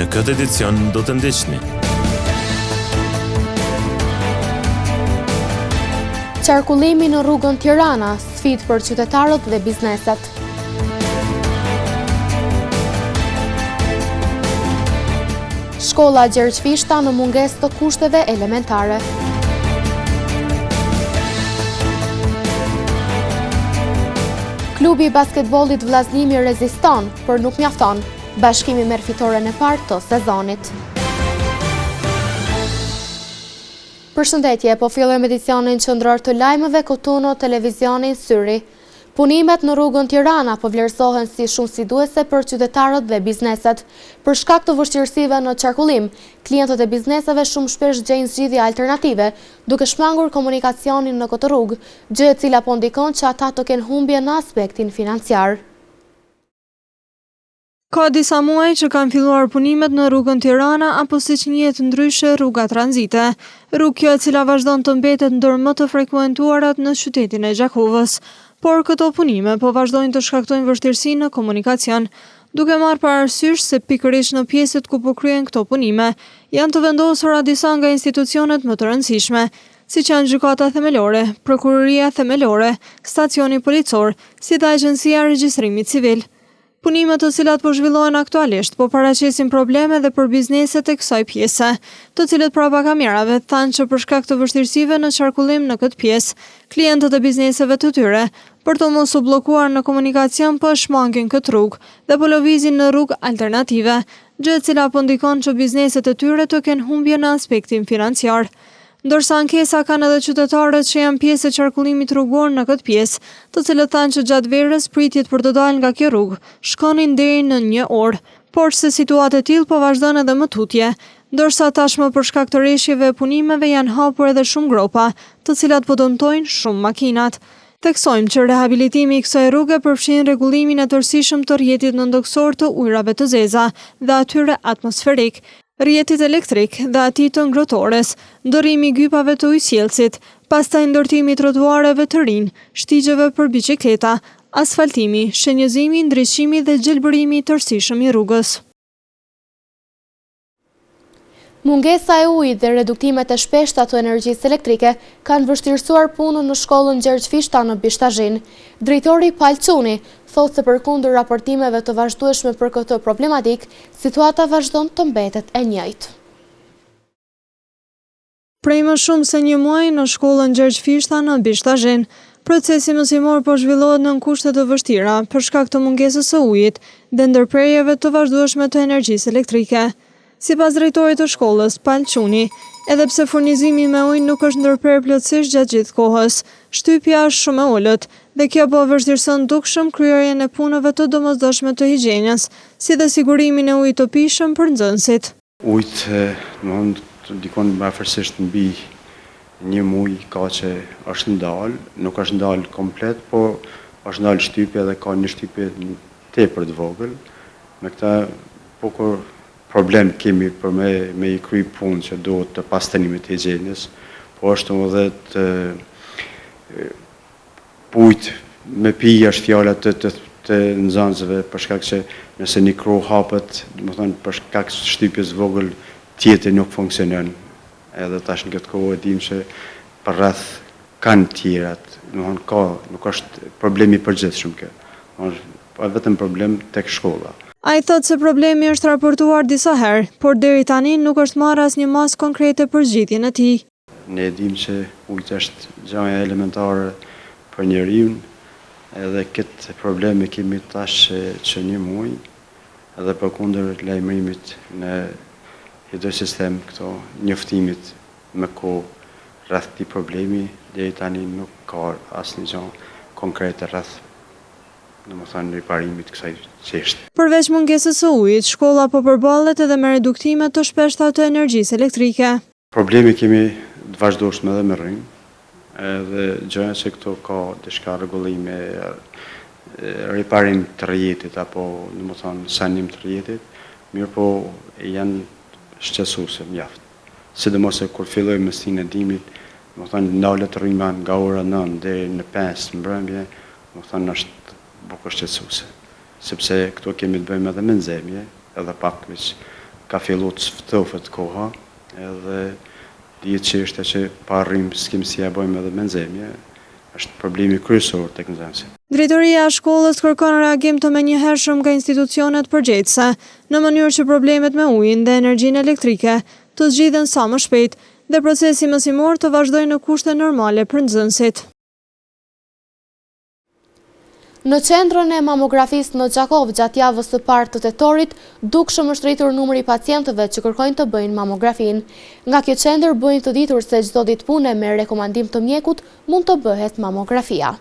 Në këtë edicion do të ndiqni. Qarkullimi në rrugën Tirana, sfidë për qytetarët dhe bizneset. Shkolla Gjergj Fishta në mungesë të kushteve elementare. Klubi i basketbollit Vllaznimi reziston, por nuk mjafton. Bashkimi merr fitoren e parë të sezonit. Përshëndetje, po fillojmë edicionin qendror të lajmeve këtu në televizionin Syri. Punimet në rrugën Tirana po vlerësohen si shumë sfiduese për qytetarët dhe bizneset. Për shkak të vështirësive në qarkullim, klientët e bizneseve shumë shpesh gjejnë zgjidhje alternative, duke shmangur komunikacionin në këtë rrugë, gjë e cila po ndikon që ata të kenë humbje në aspektin financiar. Ka disa muaj që kanë filluar punimet në rrugën Tirana apo siç njihet ndryshe rruga tranzite. Rrugë kjo e cila vazhdon të mbetet ndër më të frekuentuarat në qytetin e Gjakovës. Por këto punime po vazhdojnë të shkaktojnë vështirësi në komunikacion, duke marrë parasysh se pikërisht në pjesët ku po kryen këto punime, janë të vendosura disa nga institucionet më të rëndësishme, siç janë gjykata themelore, prokuroria themelore, stacioni policor, si dhe agjencia regjistrimit civil. Punimet të cilat po zhvillohen aktualisht po paraqesin probleme dhe për bizneset e kësaj pjese, të cilët prapa kamerave thanë që për shkak të vështirësive në qarkullim në këtë pjesë, klientët e bizneseve të tyre, për të mos u bllokuar në komunikacion po shmangin këtë rrugë dhe po lëvizin në rrugë alternative, gjë e cila po ndikon që bizneset e tyre të kenë humbje në aspektin financiar. Ndërsa ankesa kanë edhe qytetarët që janë pjesë e qarkullimit rrugor në këtë pjesë, të cilët thanë që gjatë verës pritjet për të dalë nga kjo rrugë shkonin deri në 1 orë, por se situatë e tillë po vazhdon edhe më tutje, ndërsa tashmë për shkak të rreshjeve e punimeve janë hapur edhe shumë gropa, të cilat po dëmtojnë shumë makinat. Theksojmë që rehabilitimi i kësaj rruge përfshin rregullimin e tërësishëm të rrjetit nëndoksor të ujrave të zeza dhe atyre atmosferik, rrjetit elektrik dhe atij të ngrohtores, ndërrimi i gypave të ujësjellësit, pastaj ndërtimi i trotuareve të rinj, shtigjeve për biçikleta, asfaltimi, shenjëzimi, ndriçimi dhe gjelbërimi i tërësishëm i rrugës. Mungesa e ujit dhe reduktimet e shpeshta të energjisë elektrike kanë vështirësuar punën në shkollën Gjergj Fishta në Bishtazhin. Drejtori Palçuni thotë se përkundër raportimeve të vazhdueshme për këtë problematik, situata vazhdon të mbetet e njëjtë. Prej më shumë se 1 muaj në shkollën Gjergj Fishta në Bishtazhin, procesi mësimor po zhvillohet në kushte të vështira për shkak të mungesës së ujit dhe ndërprerjeve të vazhdueshme të energjisë elektrike. Sipas drejtorit të shkollës, Palçuni, edhe pse furnizimi me ujë nuk është ndërprer plotësisht gjatë gjithë kohës, shtypja është shumë e ulët dhe kjo po vështirëson dukshëm kryerjen e punëve të domosdoshme të higjienës, si dhe sigurimin e ujit të pijshëm për nxënësit. Ujtë të ndikon afërsisht mbi 1 muaj ka që është ndalë, nuk është ndalë komplet, po është ndalë shtypja dhe ka një shtypje tepër të vogël. Me këta problem kemi për me i kry punë që duhet të pastenimit të higjienës, po është edhe të ujtë me pi është fjallat të nxënësve, për shkak që nëse një kru hapet, domethënë për shkak shtypjes vogël tjetër nuk funksionon. Edhe tash në këtë kohë e dim që për rreth kanë tjerat, nuk është problemi i përgjithshëm kjo. Është vetëm problem tek shkolla. Ai thotë se problemi është raportuar disa herë, por deri tani nuk është marrë asnjë masë konkrete për zgjidhjen e tij. Ne dim që ujtë është gjëja elementare për njeriu, edhe këtë problem e kemi tash që 1 muaj, edhe përkundër lajmërimit në hidrosistem këto njoftimit me kohë rreth këtij problemi, deri tani nuk ka asnjë gjë konkrete rreth domethënë riparimit kësaj çështje. Përveç mungesës së ujit, shkolla po përballet edhe me reduktime të shpeshta të energjisë elektrike. Problemi kemi të vazhdueshme edhe me rrymë, edhe gjëja që këto ka diçka rregullime, riparim të rrjetit apo domethënë sanim të rrjetit, mirë po janë shqetësuese mjaft. Sidomos kur filloi mësinë e dimrit, domethënë ndalet rryma nga ora 9 deri në 5 mbrëmje, domethënë është bukur shqetësuese, sepse këto kemi të bëjmë edhe me nxemje, edhe pak veç ka fillu të ftofët koha, edhe dihet që është që pa rrim s'kem si ja bëjmë edhe me nxemje, është problemi kryesor tek nxënësit. Drejtoria e shkollës kërkon reagim të menjëhershëm nga institucionet përgjegjëse, në mënyrë që problemet me ujin dhe energjinë elektrike të zgjidhen sa më shpejt dhe procesi mësimor të vazhdojë në kushte normale për nxënësit. Në qendrën e mamografisë në Gjakov gjatë javës së parë të tetorit, dukshëm është rritur numri i pacientëve që kërkojnë të bëjnë mamografinë. Nga kjo qendër bëjnë të ditur se çdo ditë pune me rekomandim të mjekut mund të bëhet mamografia.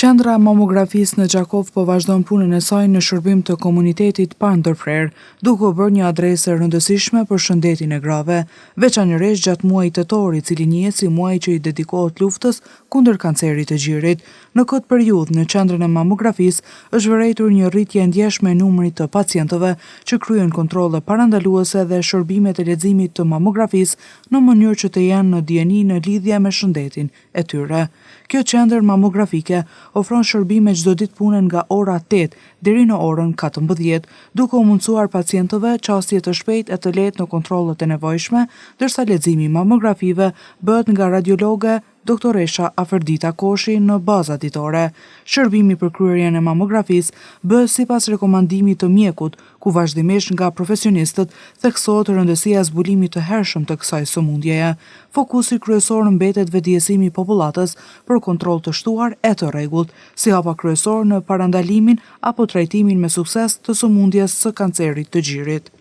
Qendra e mamografisë në Gjakov po vazhdon punën e saj në shërbim të komunitetit pa ndërprerë, duke u bërë një adresë rëndësishme për shëndetin e grave, veçanërisht gjatë muajit tetor, i cili njihet si muaji që i dedikohet luftës kundër kancerit të gjirit. Në këtë periudhë, në qendrën e mamografisë është vërejtur një rritje e ndjeshme e numrit të pacientëve që kryen kontrolle parandaluese dhe shërbimet e leximit të mamografisë në mënyrë që të jenë në dijeni në lidhje me shëndetin e tyre. Kjo qendër mamografike ofron shërbime çdo ditë pune nga ora 8 deri në orën 14, duke u mundësuar pacientëve qasje të shpejtë e të lehtë në kontrollet e nevojshme, ndërsa leximi i mamografive bëhet nga radiologe doktoresha Aferdita Koshi në baza ditore. Shërbimi për kryerjen e mamografisë bëhet sipas rekomandimit të mjekut, ku vazhdimisht nga profesionistët theksohet rëndësia e zbulimit të hershëm të kësaj sëmundjeje. Fokusi kryesor mbetet vetëdijesimi i popullatës për kontroll të shtuar e të rregullt, si hapa kryesor në parandalimin apo trajtimin me sukses të sëmundjes së kancerit të gjirit.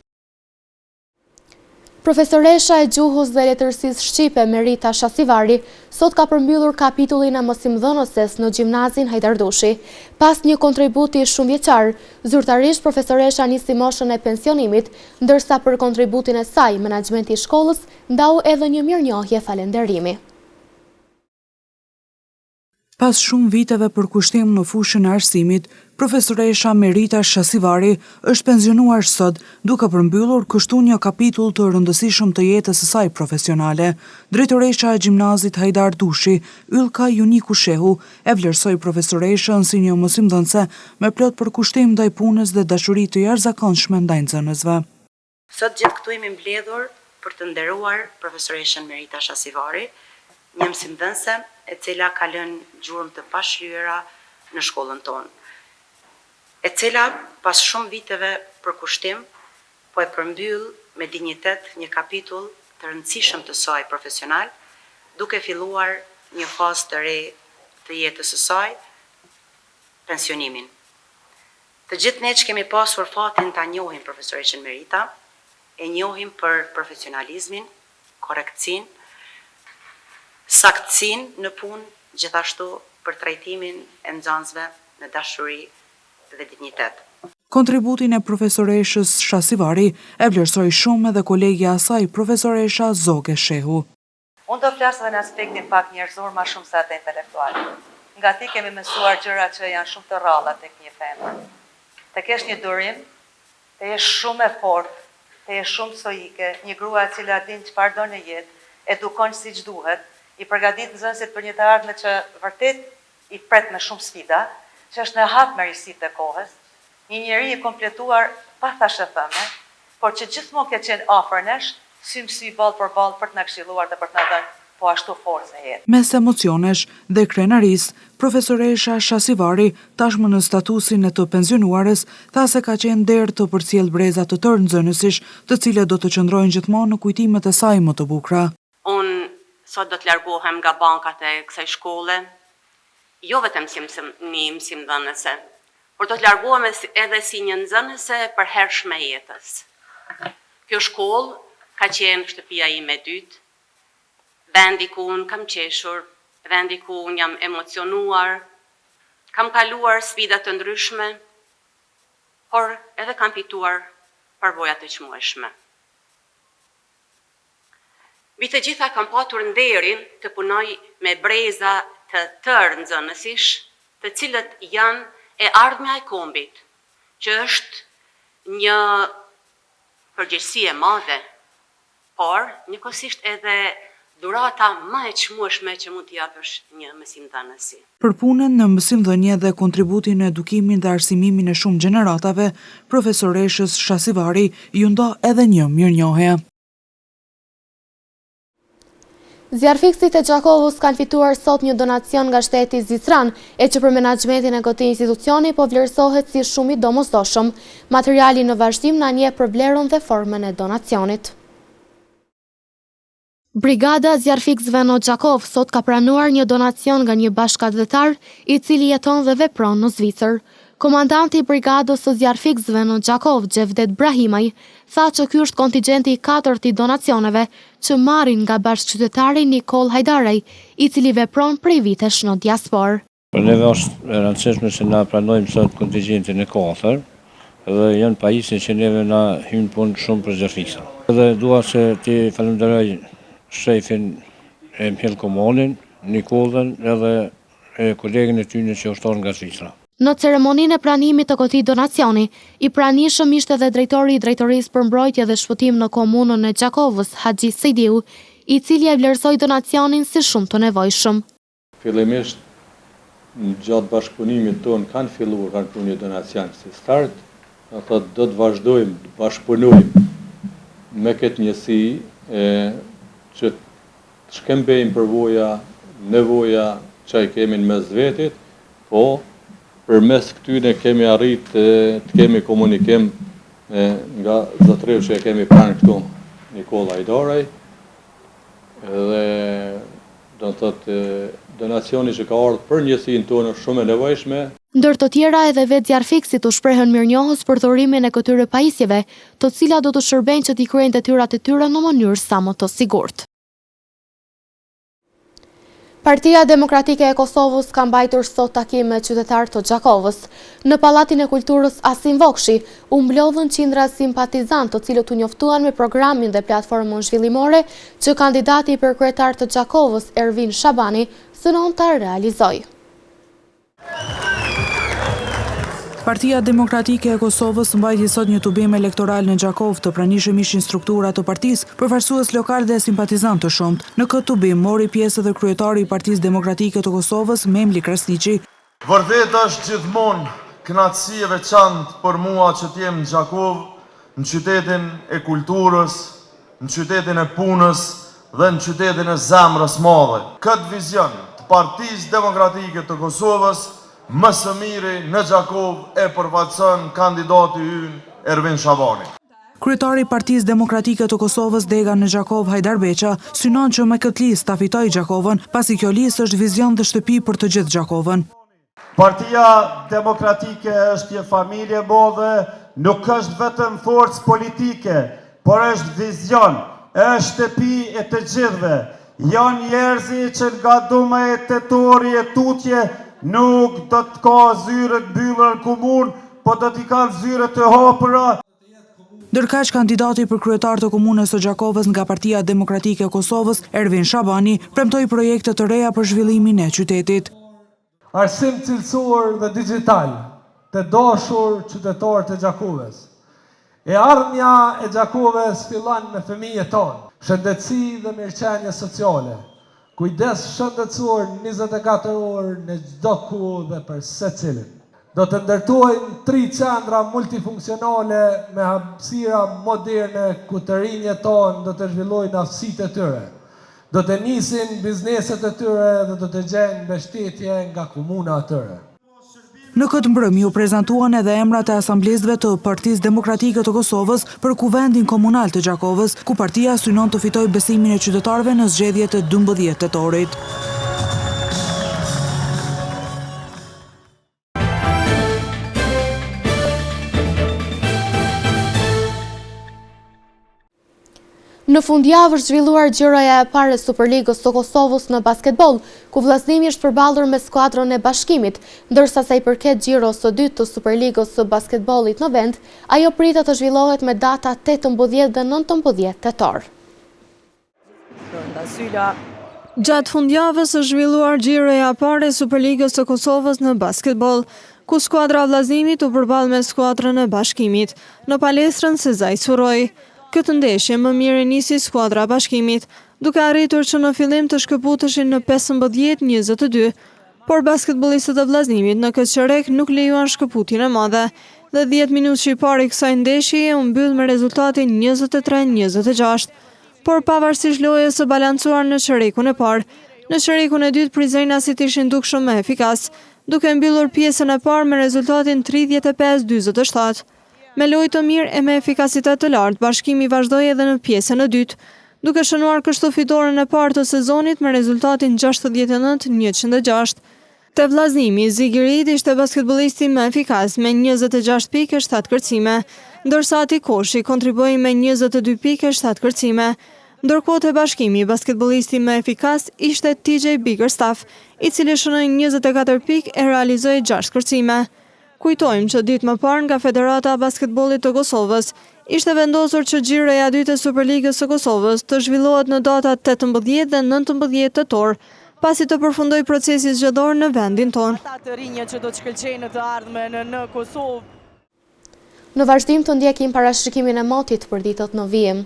Profesoresha e gjuhës dhe letërsisë shqipe Merita Shasivari sot ka përmbyllur kapitullin e mosimdhënëses në gjimnazin Hajdardushi. Pas një kontributi shumë vjeçar, zyrtarisht profesoresha nisi moshën e pensionimit, ndërsa për kontributin e saj, menaxhmenti i shkollës ndau edhe një mirënjohje falënderimi. Pas shumë viteve përkushtim në fushën e arsimit, profesoresha Merita Shasivari është pensionuar sot, duke përmbyllur kështu një kapitull të rëndësishëm të jetës së saj profesionale. Drejtoresha e gjimnazit Hajdardushi, Ylka Juniku Shehu, e vlerësoi profesoreshën si një mësimdhënëse me plot përkushtim ndaj punës dhe dashuri të jashtëzakonshme ndaj nxënësve. Sot gjithë këtu jemi mbledhur për të nderuar profesoreshën Merita Shasivari, një mësimdhënëse e cila ka lënë gjurmë të pashlyera në shkollën tonë, e cila pas shumë viteve përkushtim po e përmbyll me dinjitet një kapitull të rëndësishëm të saj profesional, duke filluar një fazë të re të jetës së saj, pensionimin. Të gjithë ne që kemi pasur fatin ta njohim profesoreshën Merita, e njohim për profesionalizmin, korrektësinë, saktësinë në punë, gjithashtu për trajtimin e nxënësve me dashuri dhe dinjitet. Kontributin e profesoreshës Shasivari e vlerësoi shumë edhe kolegja e saj, profesoresha Zoge Shehu. Unë do flas edhe në aspektin pak njerëzor më shumë se atë intelektual. Nga ti kemi mësuar gjëra që janë shumë të rralla tek një femër. Të kesh një durim, të jesh shumë e fortë, të jesh shumë stoike, një grua e cila din çfarë do në jetë, edukon siç duhet, i përgatit nxënësit për një të ardhme që vërtet i pret me shumë sfida, që është në hap me risitë e kohës, një njeri i kompletuar pa thashëthëme, por që gjithmonë ke qenë afër nesh, sy ballë për ballë për të na këshilluar dhe për të na dhënë po ashtu forcë në jetë. Mes emocionesh dhe krenaris, profesoresha Shasivari, tashmë në statusin e të pensionuarës, tha se ka qenë derë të përcjell breza të tërë nxënësish, të cilët do të qëndrojnë gjithmonë në kujtimet e saj më të bukura. Unë sot do të largohem nga bankat e kësaj shkolle, jo vetëm si një mësimdhënëse, por do të largohem edhe si një nxënëse për hershme jetës. Kjo shkollë ka qenë shtëpia ime e dytë, vendi ku unë kam qeshur, vendi ku unë jam emocionuar, kam kaluar sfida të ndryshme, por edhe kam fituar përvoja të çmueshme. Mbi të gjitha kam patur nderin të punoj me breza të tërë nxënësish, të cilët janë e ardhmja e kombit, që është një përgjegjësi e madhe, por njëkohësisht edhe dhurata më e çmueshme që mund t'i japësh një mësimdhënësi. Për punën në mësimdhënie dhe kontributin në edukimin dhe arsimimin e shumë gjeneratave, profesoreshës Shasivari ju ndo edhe një mirënjohje. Zjarfikësit e Gjakovës kanë fituar sot një donacion nga shteti Zvicran, e që për menaxhmentin e këtij institucioni po vlerësohet si shumë i domosdoshëm. Materiali në vazhdim na njeh për vlerën dhe formën e donacionit. Brigada zjarfikësve në Gjakov sot ka pranuar një donacion nga një bashkëdhetar i cili jeton dhe vepron në Zvicër. Komandanti i brigadës së zjarfikësve në Gjakov, Gjevdet Brahimaj, tha që ky është kontingjenti i 4 i donacioneve që marrin nga bashkëqytetari Nikol Hajdarej, i cili vepron prej vitesh në diasporë. Për neve është e rëndësishme që na pranojmë sot kontingjentin e 4 dhe janë pajisje që neve na hyn punë shumë për zjarfikësa. Edhe dua që ti falenderoj shefin e Mjell Komonin, Nikolën edhe kolegën e tyre që ushton nga Zvicra. Në ceremoninë e pranimit të këtij donacioni, i pranishëm ishte edhe drejtori i Drejtorisë për Mbrojtje dhe Shpëtim në komunën e Gjakovës, Haxhi Sejdiu, i cili e vlerësoi donacionin si shumë të nevojshëm. Fillimisht, gjatë bashkëpunimit tonë kanë punë një donacion si start, do të vazhdojmë të bashkëpunojmë me këtë njësi që të shkëmbejmë përvoja, nevoja që i kemi në mes vetit, po përmes këtyne kemi arrit të kemi komunikim nga zotëriu që e kemi pranë këtu, Nikol Hajdarej, dhe do të thotë donacioni që ka ardhur për njësinë tonë shumë e nevojshme. Ndër të tjera edhe vetë zjarfikësit u shprehën mirënjohës për dhurimin e këtyre pajisjeve, të cilat do të shërbejnë që t'i kryejnë detyrat e tyre në mënyrë sa më të sigurt. Partia Demokratike e Kosovës ka mbajtur sot takim me qytetarë të Gjakovës. Në Pallatin e Kulturës Asim Vokshi u mblodhën qindra simpatizantë të cilët u njoftuan me programin dhe platformën zhvillimore që kandidati për kryetar të Gjakovës, Ervin Shabani, synon ta realizojë. Partia Demokratike e Kosovës mbajti sot një tubim elektoral në Gjakov, të pranishëm ishin struktura të partisë, përfaqësues lokal dhe simpatizantë të shumt. Në këtë tubim mori pjesë edhe kryetari i Partisë Demokratike të Kosovës, Memli Krasniqi. Vërtet është gjithmonë kënaqësi e veçantë për mua që të jem në Gjakov, në qytetin e kulturës, në qytetin e punës dhe në qytetin e zemrës madhe. Këtë vizion të Partisë Demokratike të Kosovës më së miri në Gjakov e përfaqëson kandidati ynë Ervin Shabani. Kryetari i Partisë Demokratike të Kosovës, Dega në Gjakov, Hajdar Beqa, synon që me këtë listë ta fitojë Gjakovën, pasi kjo listë është vizion dhe shtëpi për të gjithë Gjakovën. Partia Demokratike është një familje madhe, nuk është vetëm forcë politike, por është vizion, është shtëpi e të gjithëve. Janë njerëzi që nga dume e tetori e tutje nuk do të ka zyre të mbyllura në komunë, po do t'i kanë zyre të hapura. Ndërkaq kandidati për kryetar të komunës së Gjakovës nga Partia Demokratike e Kosovës, Ervin Shabani, premtoi projekte të reja për zhvillimin e qytetit. Arsim cilësor dhe digital të dashur qytetarët e Gjakovës. E ardhmja e Gjakovës fillon me fëmijët tonë, shëndetësi dhe mirëqenie sociale. Kujdes shëndetësor 24 orë në çdo kohë dhe për secilin. Do të ndërtojmë 3 qendra multifunksionale me hapësira moderne ku të rinjët tonë do të zhvillojnë aftësitë e tyre. Do të nisin bizneset e tyre dhe do të gjejnë mbështetje nga komuna e tyre. Në këtë mbrëmje u prezantuan edhe emrat e asamblezëve të Partisë Demokratike të Kosovës për kuvendin komunal të Gjakovës, ku partia synon të fitojë besimin e qytetarëve në zgjedhjet e 12 tetorit. Në fundjavë është zhvilluar gjëraja e parë e Superligës së Kosovës në basketbol, ku vllaznimi është përballur me skuadrën e Bashkimit, ndërsa sa i përket gjiros së dytë të Superligës së basketbollit në vend, ajo pritet të zhvillohet me data 18 dhe 19 tetor. Gjatë fundjavës është zhvilluar gjiroja e parë e Superligës së Kosovës në basketbol, ku skuadra vllazimit u përball me skuadrën e Bashkimit në palestrën Sezai Suroj. Këtë ndeshje më mirë nisi skuadra Bashkimit, duke arritur që në fillim të shkëputeshin në 15-22, por basketbollistët e Vllaznimit në këtë çerek nuk lejuan shkëputjen e madhe dhe 10 minutë shqiptari kësaj ndeshjeje u mbyll me rezultatin 23-26. Por pavarësisht lojës së balancuar në çerekun e parë, në çerekun e dytë prizrenasit ishin dukshëm më efikas, duke mbyllur pjesën e parë me rezultatin 35-47. Me lojë të mirë e me efikasitet të lartë, Bashkimi vazhdoi edhe në pjesën e dytë, duke shënuar kështu fitoren e parë të sezonit me rezultatin 69-106. Te Vllaznimi, Zigirit ishte basketbollisti më efikas me 26 pikë e 7 kërcime, ndërsa Ati Koshi kontribui me 22 pikë e 7 kërcime. Ndërkohë te Bashkimi, basketbollisti më efikas ishte TJ Bickerstaff, i cili shënoi 24 pikë e realizoi 6 kërcime. Kujtojmë që ditë më parë nga Federata e Basketbollit të Kosovës, ishte vendosur që gjirja e dytë e Superligës së Kosovës të zhvillohet në datat 18 dhe 19 tetor, pasi të përfundoj procesi zgjedhor në vendin tonë. Në vazhdim të ndjekim parashikimin e motit për ditët në vijim.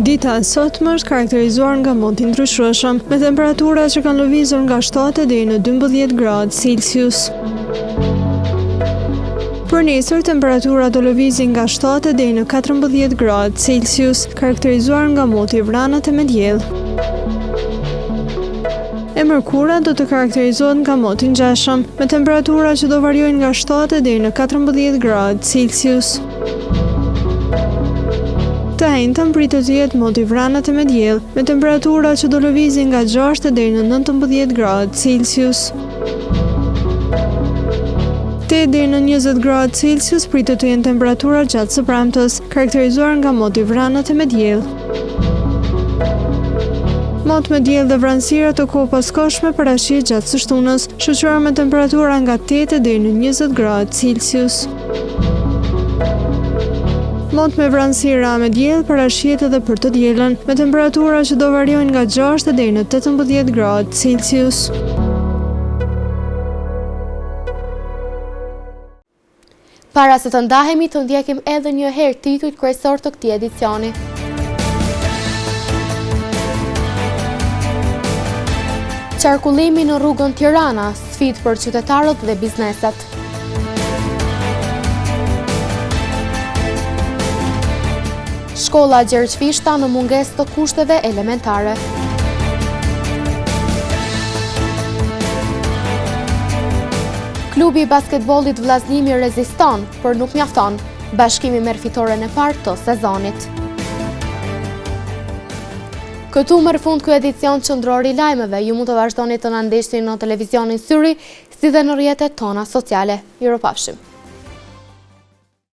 Dita e sotme është karakterizuar nga mot i ndryshueshëm, me temperatura që kanë lëvizur nga 7 deri në 12 gradë Celsius. Për nesër, temperatura do lëvizin nga 7 deri në 14 gradë Celsius, karakterizuar nga moti i vranët e me diell. E mërkura do të karakterizohet nga moti i ngjeshëm, me temperatura që do variojnë nga 7 deri në 14 gradë Celsius. Të hejntën pritet të jetë moti i vranët e me diell, me temperatura që do lëvizin nga 6 deri në 19 gradë Celsius. 8 deri në 20 gradë Celsius pritet të jenë temperatura gjatë së premtes, karakterizuar nga moti i vranët e me diell. Mot me diell dhe vranësira të kohë paskoshme parashihet gjatë së shtunës, shoqëruar me temperatura nga 8 deri në 20 gradë Celsius. Mot me vranësira me diell parashihet edhe për të dielën, me temperatura që do variojnë nga 6 deri në 18 gradë Celsius. Para se të ndahemi, të ndjekim edhe një herë titujt kryesor të këtij edicioni. Qarkullimi në rrugën Tirana, sfidë për qytetarët dhe bizneset. Shkolla Gjergj Fishta në mungesë të kushteve elementare. Klubi i basketbollit Vllaznimi reziston, por nuk mjafton. Bashkimi merr fitoren e parë të sezonit. Këtu merr fund ky edicion qendror i lajmeve. Ju mund të vazhdoni të na ndjeshni në televizionin Syri, si dhe në rrjetet tona sociale. Mirupafshim.